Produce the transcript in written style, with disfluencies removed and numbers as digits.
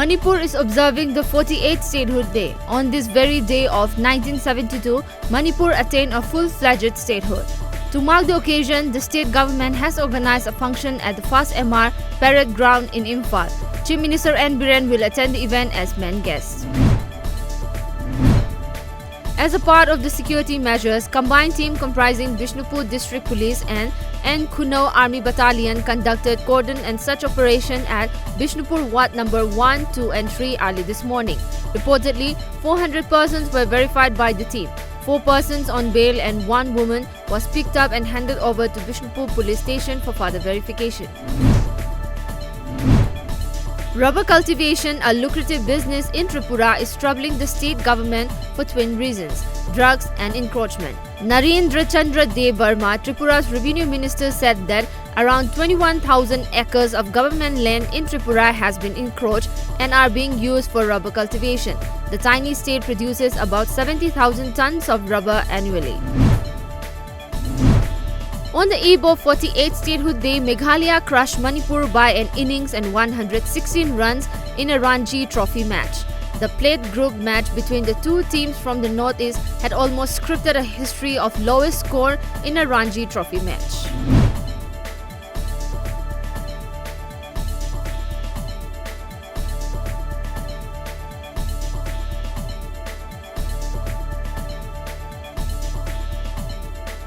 Manipur is observing the 48th statehood day. On this very day of 1972, Manipur attained a full-fledged statehood. To mark the occasion, the state government has organized a function at the First MR Parade Ground in Imphal. Chief Minister N. Biren will attend the event as main guest. As a part of the security measures, combined team comprising Bishnupur District Police and N. Kuno Army Battalion conducted cordon and search operation at Bishnupur Ward number 1, 2 and 3 early this morning. Reportedly, 400 persons were verified by the team. 4 persons on bail and 1 woman was picked up and handed over to Bishnupur Police Station for further verification. Rubber cultivation, a lucrative business in Tripura, is troubling the state government for twin reasons: drugs and encroachment. Narendra Chandra De Burma, Tripura's revenue minister, said that around 21,000 acres of government land in Tripura has been encroached and are being used for rubber cultivation. The tiny state produces about 70,000 tons of rubber annually. On the eve of 48th Statehood Day, Meghalaya crushed Manipur by an innings and 116 runs in a Ranji Trophy match. The plate group match between the two teams from the northeast had almost scripted a history of lowest score in a Ranji Trophy match.